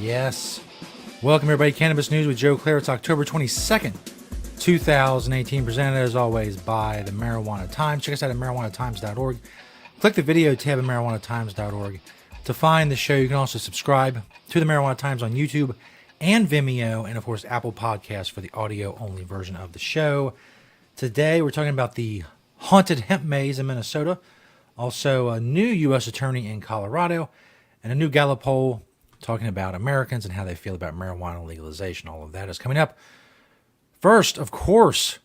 Yes. Welcome, everybody. Cannabis News with Joe Klare. It's October 22nd, 2018. Presented, as always, by the Marijuana Times. Check us out at marijuanatimes.org. Click the video tab at marijuanatimes.org to find the show. You can also subscribe to the Marijuana Times on YouTube and Vimeo, and, of course, Apple Podcasts for the audio-only version of the show. Today, we're talking about the haunted hemp maze in Minnesota, also a new U.S. attorney in Colorado, and a new Gallup poll talking about Americans and how they feel about marijuana legalization. All of that is coming up. First, of course,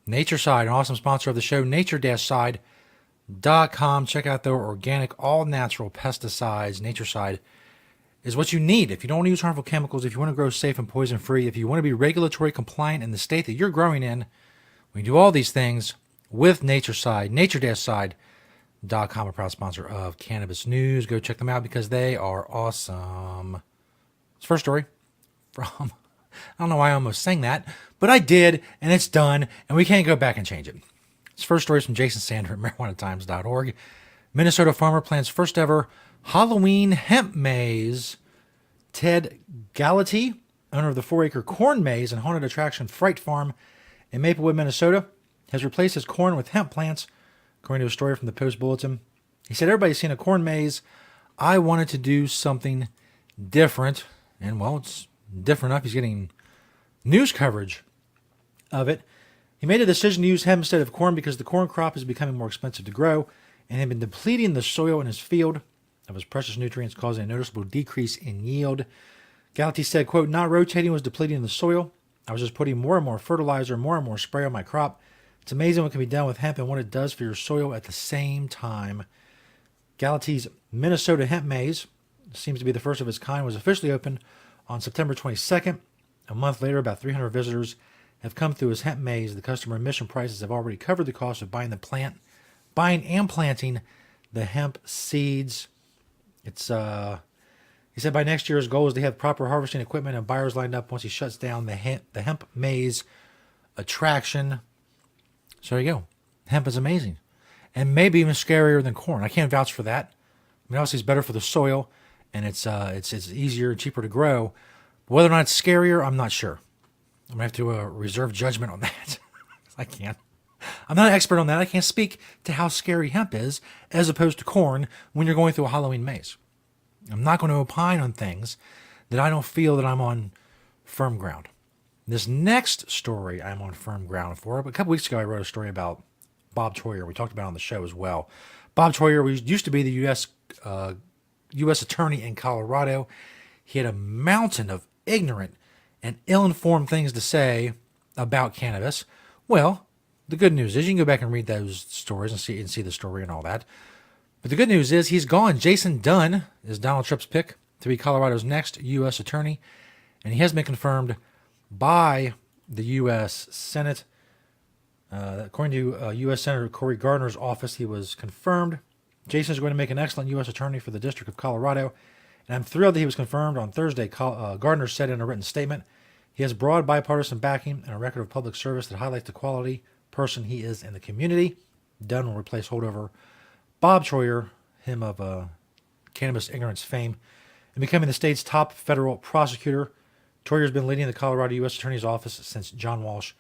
Natureside, an awesome sponsor of the show, nature-side.com. Check out their organic, all-natural pesticides. Natureside is what you need if you don't want to use harmful chemicals, if you want to grow safe and poison-free, if you want to be regulatory compliant in the state that you're growing in. We do all these things with Natureside, nature-side.com, a proud sponsor of Cannabis News. Go check them out because they are awesome. It's first story from, I don't know why I almost sang that, but I did, and it's done, and we can't go back and change it. It's first story from Jason Sander at marijuanatimes.org. Minnesota farmer plans first ever Halloween hemp maze. Ted Gallup, owner of the 4-acre corn maze and haunted attraction Fright Farm in Maplewood, Minnesota, has replaced his corn with hemp plants, according to a story from the Post Bulletin. He said, everybody's seen a corn maze. I wanted to do something different. And, well, it's different enough. He's getting news coverage of it. He made a decision to use hemp instead of corn because the corn crop is becoming more expensive to grow and had been depleting the soil in his field of his precious nutrients, causing a noticeable decrease in yield. Galati said, quote, not rotating was depleting the soil. I was just putting more and more fertilizer, more and more spray on my crop. It's amazing what can be done with hemp and what it does for your soil at the same time. Galati's Minnesota Hemp Maze, seems to be the first of its kind, was officially opened on September 22nd. A month later, about 300 visitors have come through his hemp maze. The customer admission prices have already covered the cost of buying and planting the hemp seeds. It's he said by next year his goal is to have proper harvesting equipment and buyers lined up once he shuts down the hemp maze attraction. So there you go. Hemp is amazing. And maybe even scarier than corn. I can't vouch for that. I mean, obviously it's better for the soil, and it's easier and cheaper to grow. But whether or not it's scarier, I'm not sure. I'm going to have to reserve judgment on that. I can't. I'm not an expert on that. I can't speak to how scary hemp is as opposed to corn when you're going through a Halloween maze. I'm not going to opine on things that I don't feel that I'm on firm ground. This next story I'm on firm ground for. But a couple weeks ago, I wrote a story about Bob Troyer. We talked about it on the show as well. Bob Troyer used to be the U.S. attorney in Colorado. He had a mountain of ignorant and ill-informed things to say about cannabis. Well, the good news is you can go back and read those stories and see the story and all that. But the good news is he's gone. Jason Dunn is Donald Trump's pick to be Colorado's next U.S. attorney, and he has been confirmed by the U.S. Senate. According to U.S. Senator Cory Gardner's office, he was confirmed. Jason is going to make an excellent U.S. attorney for the District of Colorado, and I'm thrilled that he was confirmed on Thursday. Gardner said in a written statement, he has broad bipartisan backing and a record of public service that highlights the quality person he is in the community. Dunn will replace holdover Bob Troyer, him of cannabis ignorance fame, and becoming the state's top federal prosecutor. Troyer has been leading the Colorado U.S. Attorney's Office since John Walsh,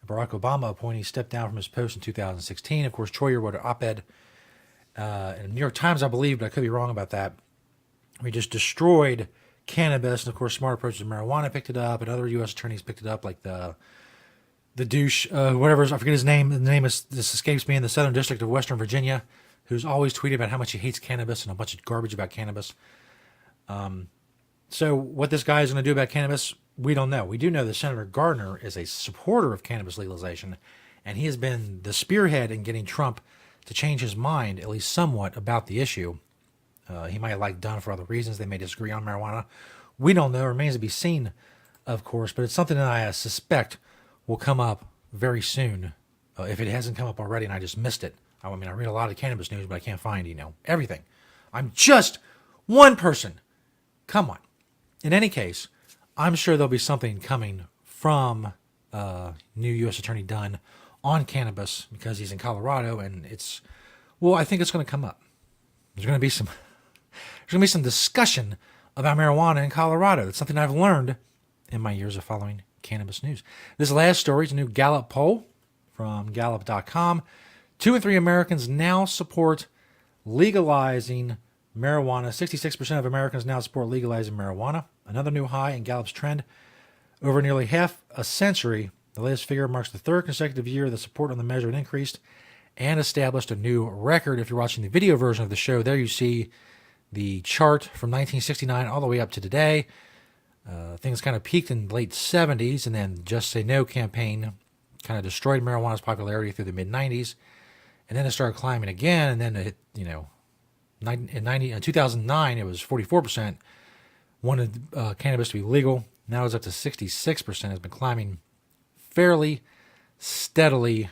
a Barack Obama appointee, stepped down from his post in 2016. Of course, Troyer wrote an op-ed in the New York Times, I believe, but I could be wrong about that. We just destroyed cannabis, and of course, Smart Approaches to Marijuana picked it up, and other U.S. attorneys picked it up, like the douche, whatever, I forget his name. The name this escapes me, in the Southern District of Western Virginia, who's always tweeting about how much he hates cannabis and a bunch of garbage about cannabis. So what this guy is going to do about cannabis, we don't know. We do know that Senator Gardner is a supporter of cannabis legalization, and he has been the spearhead in getting Trump to change his mind, at least somewhat, about the issue. He might like Dunn for other reasons. They may disagree on marijuana. We don't know. It remains to be seen, of course, but it's something that I suspect will come up very soon, if it hasn't come up already and I just missed it. I mean, I read a lot of cannabis news, but I can't find, everything. I'm just one person. Come on. In any case, I'm sure there'll be something coming from new U.S. Attorney Dunn on cannabis because he's in Colorado, and I think it's going to come up. There's going to be some discussion about marijuana in Colorado. That's something I've learned in my years of following cannabis news. This last story is a new Gallup poll from Gallup.com. 2 in 3 Americans now support legalizing marijuana. 66% of Americans now support legalizing marijuana. Another new high in Gallup's trend. Over nearly half a century, the latest figure marks the third consecutive year that support on the measure had increased and established a new record. If you're watching the video version of the show, there you see the chart from 1969 all the way up to today. Things kind of peaked in the late 70s, and then Just Say No campaign kind of destroyed marijuana's popularity through the mid-90s. And then it started climbing again, and then it hit, in 2009, it was 44% wanted cannabis to be legal. Now it's up to 66%. It's been climbing fairly steadily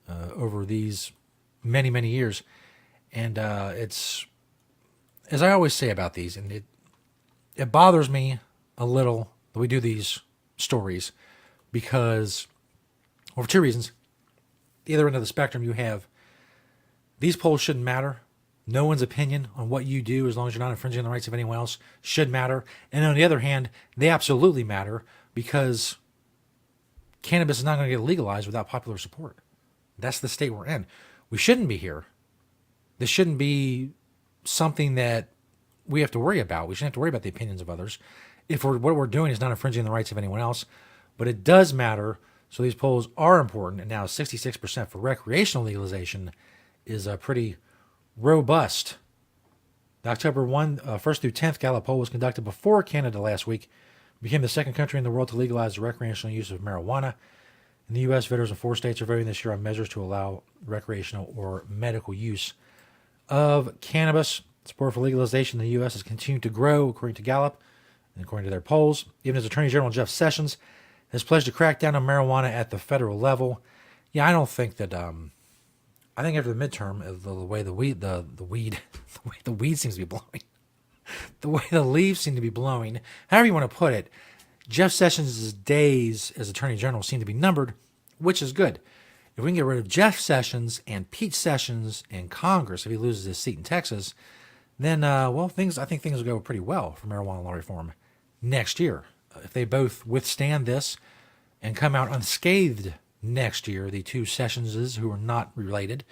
over these many, many years. And it's, as I always say about these, and it bothers me a little that we do these stories because, well, for two reasons. The other end of the spectrum, you have these polls shouldn't matter. No one's opinion on what you do, as long as you're not infringing on the rights of anyone else, should matter. And on the other hand, they absolutely matter because cannabis is not going to get legalized without popular support. That's the state we're in. We shouldn't be here. This shouldn't be something that we have to worry about. We shouldn't have to worry about the opinions of others if what we're doing is not infringing the rights of anyone else. But it does matter, so these polls are important. And now 66% for recreational legalization is a pretty robust. The October 1st through 10th Gallup poll was conducted before Canada last week. It became the second country in the world to legalize the recreational use of marijuana. In the U.S., voters in 4 states are voting this year on measures to allow recreational or medical use of cannabis. Support for legalization in the U.S. has continued to grow, according to Gallup, and according to their polls. Even as Attorney General Jeff Sessions has pledged to crack down on marijuana at the federal level. Yeah, I don't think that. I think after the midterm, the way the weed seems to be blowing, the way the leaves seem to be blowing, however you want to put it, Jeff Sessions' days as Attorney General seem to be numbered, which is good. If we can get rid of Jeff Sessions and Pete Sessions in Congress, if he loses his seat in Texas, then, I think things will go pretty well for marijuana law reform next year. If they both withstand this and come out unscathed next year, the two Sessionses who are not related,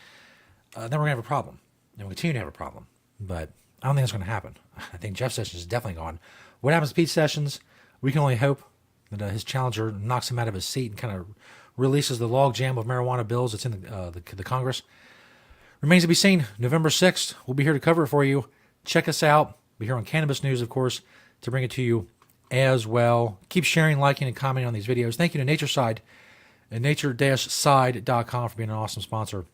then we're going to have a problem. And we'll continue to have a problem. But I don't think that's going to happen. I think Jeff Sessions is definitely gone. What happens to Pete Sessions? We can only hope that his challenger knocks him out of his seat and kind of releases the logjam of marijuana bills that's in the Congress. Remains to be seen. November 6th, we'll be here to cover it for you. Check us out. We're here on Cannabis News, of course, to bring it to you as well. Keep sharing, liking, and commenting on these videos. Thank you to Natureside and nature-side.com for being an awesome sponsor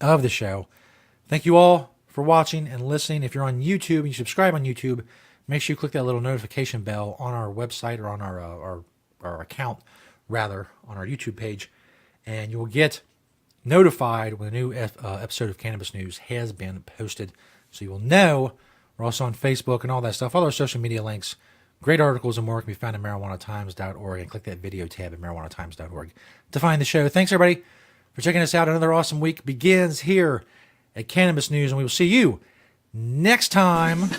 of the show. Thank you all for watching and listening. If you're on YouTube and you subscribe on YouTube, make sure you click that little notification bell on our website or on our account, rather, on our YouTube page, and you will get notified when a new episode of Cannabis News has been posted. So you will know. We're also on Facebook and all that stuff. All our social media links, great articles and more can be found at marijuanatimes.org, and click that video tab at marijuanatimes.org to find the show. Thanks, everybody, for checking us out. Another awesome week begins here at Cannabis News, and we will see you next time.